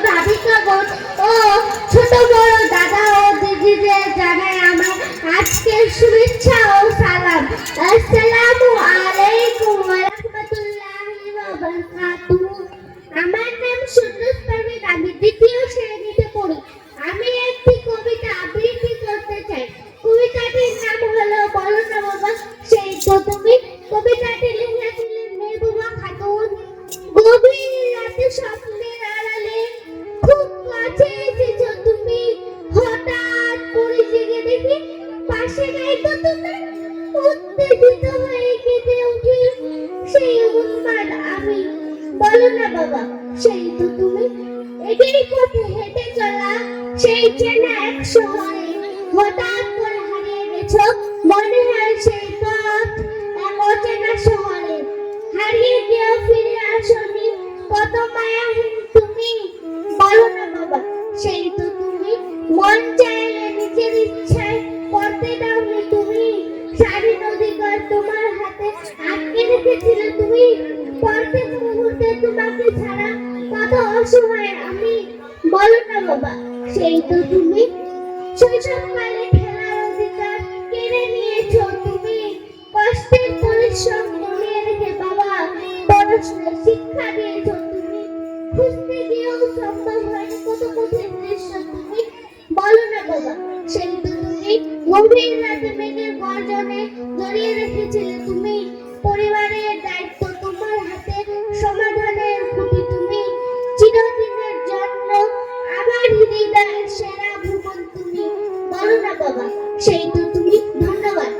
ভাবিকা বোন ও ছোট বড় দাদা ও দিদিদের জানাই আমার আজকের শুভেচ্ছা ও সালাম। আসসালামু আলাইকুম ওয়া রাহমাতুল্লাহি ওয়া বারাকাতুহু। আমার নাম সুন্দর পারভীন, আমি দ্বিতীয় শ্রেণীতে পড়ি। আমি একটি কবিতা আবৃত্তি করতে চাই। কবিতাটির নাম হলো বলো না বাবা সেই তো তুমি। কবিতাটি লিখেছিলেন মেহবুবা খাতুন। গভীর রাতে স্বপ্নের আড়ালে খুব কাছে এসেছো তুমি, হঠাৎ করে জেগে দেখি পাশে নাই তো তুমি। উত্তেজিত হয়ে কেঁদে উঠি, সেই উন্মাদ আমি। বলো না বাবা সেই তো তুমি। এগিয়ে পথে হেঁটে চলা সেই চেনা এক শহরে হঠাৎ করে হারিয়ে গেছো, মনে হয় সেই পথ এক অচেনা শহরে। হারিয়ে গিয়েও ফিরে আসনি, কত মায়াহীন তুমি। বলো না বাবা সেই তো তুমি। মন চাইলে নিজের ইচ্ছায় করতে দাওনি তুমি, স্বাধীন অধিকার তোমার হাতে আটকে রেখেছিলে তুমি। প্রত্যেক মুহূর্তে তোমাকে ছাড়া কত অসহায় আমি। বলো না বাবা সেই তো তুমি। শৈশবকালে খেলার অধিকার কেড়ে নিয়েছো তুমি, কষ্টের পরিশ্রম কমিয়ে রেখে বাবা পড়াশোনার শিক্ষা দিয়েছো তুমি। খুঁজতে গিয়েও সম্ভব হয়নি কত কঠিন দৃশ্য তুমি। বলো না বাবা সেই তো তুমি। গভীর রাতে মেঘের গর্জনে জড়িয়ে রেখেছিলে তুমি, পরিবারের দায়িত্ব তোমার হাতে, সমাধানের খুঁটি তুমি। চিরদিনের জন্য আমার হৃদয়ের সেরা ভুবন তুমি। বলো না বাবা সেই তো তুমি। ধন্যবাদ।